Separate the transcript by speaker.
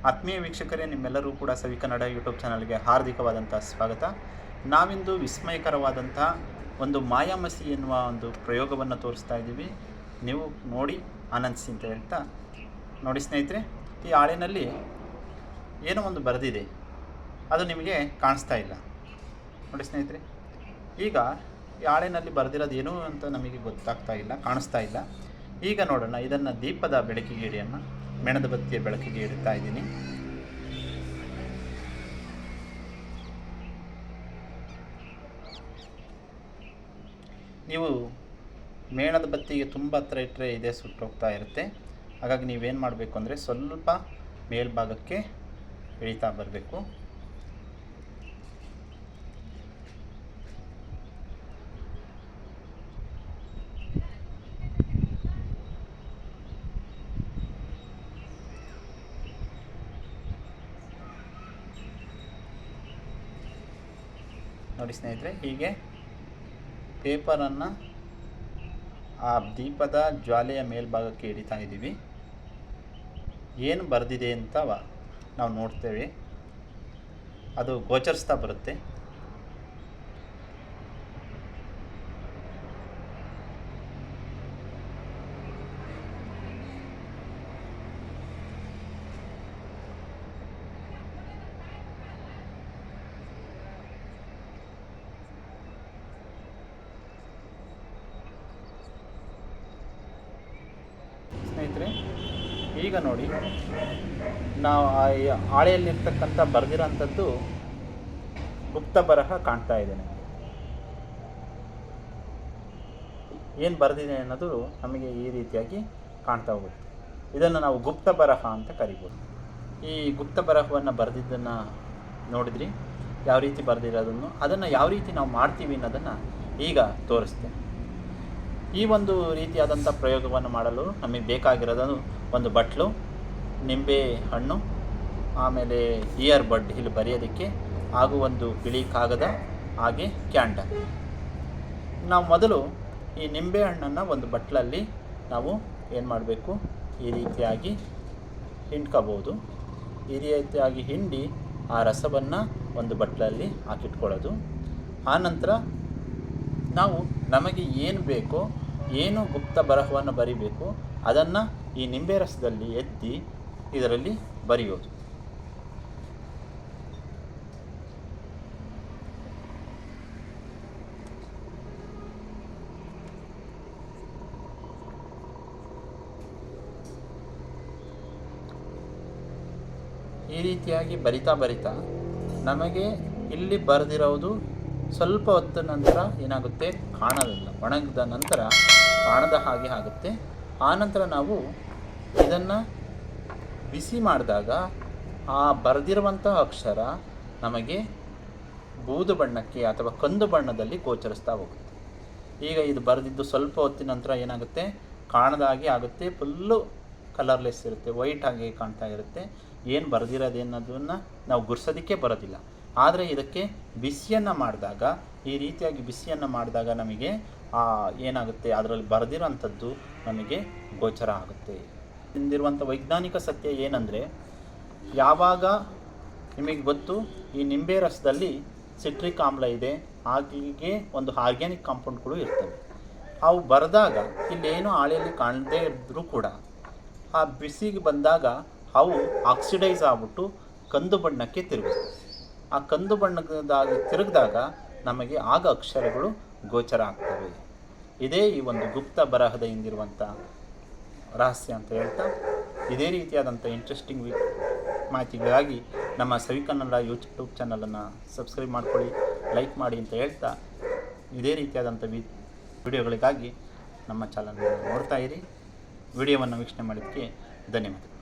Speaker 1: ಆತ್ಮೀಯ ವೀಕ್ಷಕರೇ, ನಿಮ್ಮೆಲ್ಲರೂ ಕೂಡ ಸವಿ ಕನ್ನಡ ಯೂಟ್ಯೂಬ್ ಚಾನಲ್ಗೆ ಹಾರ್ದಿಕವಾದಂಥ ಸ್ವಾಗತ. ನಾವಿಂದು ವಿಸ್ಮಯಕರವಾದಂಥ ಒಂದು ಮಾಯಾಮಸಿ ಎನ್ನುವ ಒಂದು ಪ್ರಯೋಗವನ್ನು ತೋರಿಸ್ತಾ ಇದ್ದೀವಿ. ನೀವು ನೋಡಿ ಆನಂದಿಸಿ ಅಂತ ಹೇಳ್ತಾ, ನೋಡಿ ಸ್ನೇಹಿತರೆ, ಈ ಹಾಳೆನಲ್ಲಿ ಏನೋ ಒಂದು ಬರೆದಿದೆ, ಅದು ನಿಮಗೆ ಕಾಣಿಸ್ತಾ ಇಲ್ಲ. ನೋಡಿ ಸ್ನೇಹಿತರೆ, ಈಗ ಈ ಹಾಳೆನಲ್ಲಿ ಬರೆದಿರೋದು ಏನು ಅಂತ ನಮಗೆ ಗೊತ್ತಾಗ್ತಾ ಇಲ್ಲ, ಕಾಣಿಸ್ತಾ ಇಲ್ಲ. ಈಗ ನೋಡೋಣ, ಇದನ್ನು ದೀಪದ ಬೆಳಕಿಗೆ ಇಡಿಯೋಣ. ಮೇಣದ ಬತ್ತಿಯ ಬೆಳಕಿಗೆ ಇಡ್ತಾ ಇದ್ದೀನಿ. ನೀವು ಮೇಣದ ಬತ್ತಿಗೆ ತುಂಬ ಹತ್ರ ಇಟ್ಟರೆ ಇದೇ ಸುಟ್ಟೋಗ್ತಾ ಇರುತ್ತೆ. ಹಾಗಾಗಿ ನೀವೇನು ಮಾಡಬೇಕು ಅಂದರೆ ಸ್ವಲ್ಪ ಮೇಲ್ಭಾಗಕ್ಕೆ ಇಳಿತಾ ಬರಬೇಕು. ನೋಡಿ ಸ್ನೇಹಿತರೆ, ಹೀಗೆ ಪೇಪರನ್ನು ಆ ದೀಪದ ಜ್ವಾಲೆಯ ಮೇಲ್ಭಾಗಕ್ಕೆ ಹಿಡಿತಾ ಇದ್ದೀವಿ. ಏನು ಬರೆದಿದೆ ಅಂತ ನಾವು ನೋಡ್ತೇವೆ, ಅದು ಗೋಚರಿಸ್ತಾ ಬರುತ್ತೆ. ಸ್ನೇಹಿತರೆ, ಈಗ ನೋಡಿ, ನಾವು ಆ ಹಾಳೆಯಲ್ಲಿರ್ತಕ್ಕಂಥ ಬರೆದಿರೋಂಥದ್ದು ಗುಪ್ತ ಬರಹ ಕಾಣ್ತಾ ಇದೆ ನನಗೆ. ಏನು ಬರೆದಿದೆ ಅನ್ನೋದು ನಮಗೆ ಈ ರೀತಿಯಾಗಿ ಕಾಣ್ತಾ ಹೋಗುತ್ತೆ. ಇದನ್ನು ನಾವು ಗುಪ್ತ ಬರಹ ಅಂತ ಕರಿಬೋದು. ಈ ಗುಪ್ತ ಬರಹವನ್ನು ಬರೆದಿದ್ದನ್ನು ನೋಡಿದ್ರಿ, ಯಾವ ರೀತಿ ಬರೆದಿರೋದನ್ನು, ಅದನ್ನು ಯಾವ ರೀತಿ ನಾವು ಮಾಡ್ತೀವಿ ಅನ್ನೋದನ್ನು ಈಗ ತೋರಿಸ್ತೇನೆ. ಈ ಒಂದು ರೀತಿಯಾದಂಥ ಪ್ರಯೋಗವನ್ನು ಮಾಡಲು ನಮಗೆ ಬೇಕಾಗಿರೋದು ಒಂದು ಬಟ್ಲು, ನಿಂಬೆ ಹಣ್ಣು, ಆಮೇಲೆ ಇಯರ್ ಬಡ್ ಇಲ್ಲಿ ಬರೆಯೋದಕ್ಕೆ, ಹಾಗೂ ಒಂದು ಬಿಳಿ ಕಾಗದ, ಹಾಗೆ ಕ್ಯಾಂಡಲ್. ನಾವು ಮೊದಲು ಈ ನಿಂಬೆ ಹಣ್ಣನ್ನು ಒಂದು ಬಟ್ಲಲ್ಲಿ ನಾವು ಏನು ಮಾಡಬೇಕು, ಈ ರೀತಿಯಾಗಿ ಹಿಂಡ್ಕೋಬೋದು. ಈ ರೀತಿಯಾಗಿ ಹಿಂಡಿ ಆ ರಸವನ್ನು ಒಂದು ಬಟ್ಲಲ್ಲಿ ಹಾಕಿಟ್ಕೊಳ್ಳೋದು. ಆನಂತರ ನಾವು ನಮಗೆ ಏನು ಬೇಕೋ, ಏನು ಗುಪ್ತ ಬರಹವನ್ನು ಬರಿಬೇಕು, ಅದನ್ನು ಈ ನಿಂಬೆ ರಸದಲ್ಲಿ ಎತ್ತಿ ಇದರಲ್ಲಿ ಬರೆಯೋದು. ಈ ರೀತಿಯಾಗಿ ಬರಿತಾ ನಮಗೆ ಇಲ್ಲಿ ಬರೆದಿರೋದು ಸ್ವಲ್ಪ ಹೊತ್ತಿನ ನಂತರ ಏನಾಗುತ್ತೆ, ಕಾಣೋದಿಲ್ಲ. ಒಣಗಿದ ನಂತರ ಕಾಣದ ಹಾಗೆ ಆಗುತ್ತೆ. ಆನಂತರ ನಾವು ಇದನ್ನು ಬಿಸಿ ಮಾಡಿದಾಗ ಆ ಬರೆದಿರುವಂಥ ಅಕ್ಷರ ನಮಗೆ ಬೂದು ಬಣ್ಣಕ್ಕೆ ಅಥವಾ ಕಂದು ಬಣ್ಣದಲ್ಲಿ ಗೋಚರಿಸ್ತಾ ಹೋಗುತ್ತೆ. ಈಗ ಇದು ಬರೆದಿದ್ದು ಸ್ವಲ್ಪ ಹೊತ್ತಿನ ನಂತರ ಏನಾಗುತ್ತೆ, ಕಾಣದ ಹಾಗೆ ಆಗುತ್ತೆ. ಫುಲ್ಲು ಕಲರ್ಲೆಸ್ ಇರುತ್ತೆ, ವೈಟ್ ಆಗಿ ಕಾಣ್ತಾ ಇರುತ್ತೆ. ಏನು ಬರೆದಿರೋದೇನೋದನ್ನು ನಾವು ಗುರ್ಸೋದಕ್ಕೆ ಬರೋದಿಲ್ಲ. ಆದರೆ ಇದಕ್ಕೆ ಬಿಸಿಯನ್ನು ಮಾಡಿದಾಗ, ಈ ರೀತಿಯಾಗಿ ಬಿಸಿಯನ್ನು ಮಾಡಿದಾಗ ನಮಗೆ ಏನಾಗುತ್ತೆ, ಅದರಲ್ಲಿ ಬರೆದಿರೋಂಥದ್ದು ನಮಗೆ ಗೋಚರ ಆಗುತ್ತೆ. ಇಂದಿರುವಂಥ ವೈಜ್ಞಾನಿಕ ಸತ್ಯ ಏನಂದರೆ, ಯಾವಾಗ ನಿಮಗೆ ಗೊತ್ತು, ಈ ನಿಂಬೆ ರಸದಲ್ಲಿ ಸಿಟ್ರಿಕ್ ಆಮ್ಲ ಇದೆ, ಹಾಗೆ ಒಂದು ಆರ್ಗ್ಯಾನಿಕ್ ಕಾಂಪೌಂಡ್ಗಳು ಇರ್ತವೆ. ಅವು ಬರೆದಾಗ ಇಲ್ಲೇನು ಹಾಳೆಯಲ್ಲಿ ಕಾಣದೇ ಇದ್ದರೂ ಕೂಡ ಆ ಬಿಸಿಗೆ ಬಂದಾಗ ಅವು ಆಕ್ಸಿಡೈಸ್ ಆಗಿಬಿಟ್ಟು ಕಂದು ಬಣ್ಣಕ್ಕೆ ತಿರುಗುತ್ತೆ. ಆ ಕಂದು ಬಣ್ಣದಾಗಿ ತಿರುಗಿದಾಗ ನಮಗೆ ಆಗ ಅಕ್ಷರಗಳು ಗೋಚರ ಆಗ್ತವೆ. ಇದೇ ಈ ಒಂದು ಗುಪ್ತ ಬರಹದ ಹಿಂದಿರುವಂಥ ರಹಸ್ಯ ಅಂತ ಹೇಳ್ತಾ, ಇದೇ ರೀತಿಯಾದಂಥ ಇಂಟ್ರೆಸ್ಟಿಂಗ್ ಮಾಹಿತಿಗಳಿಗಾಗಿ ನಮ್ಮ ಸವಿ ಕನ್ನಡ ಯೂಟ್ಯೂಬ್ ಚಾನಲನ್ನು ಸಬ್ಸ್ಕ್ರೈಬ್ ಮಾಡ್ಕೊಳ್ಳಿ, ಲೈಕ್ ಮಾಡಿ ಅಂತ ಹೇಳ್ತಾ, ಇದೇ ರೀತಿಯಾದಂಥ ವಿಡಿಯೋಗಳಿಗಾಗಿ ನಮ್ಮ ಚಾನಲನ್ನು ನೋಡ್ತಾ ಇರಿ. ವಿಡಿಯೋವನ್ನು ವೀಕ್ಷಣೆ ಮಾಡಿದ್ದಕ್ಕೆ ಧನ್ಯವಾದ.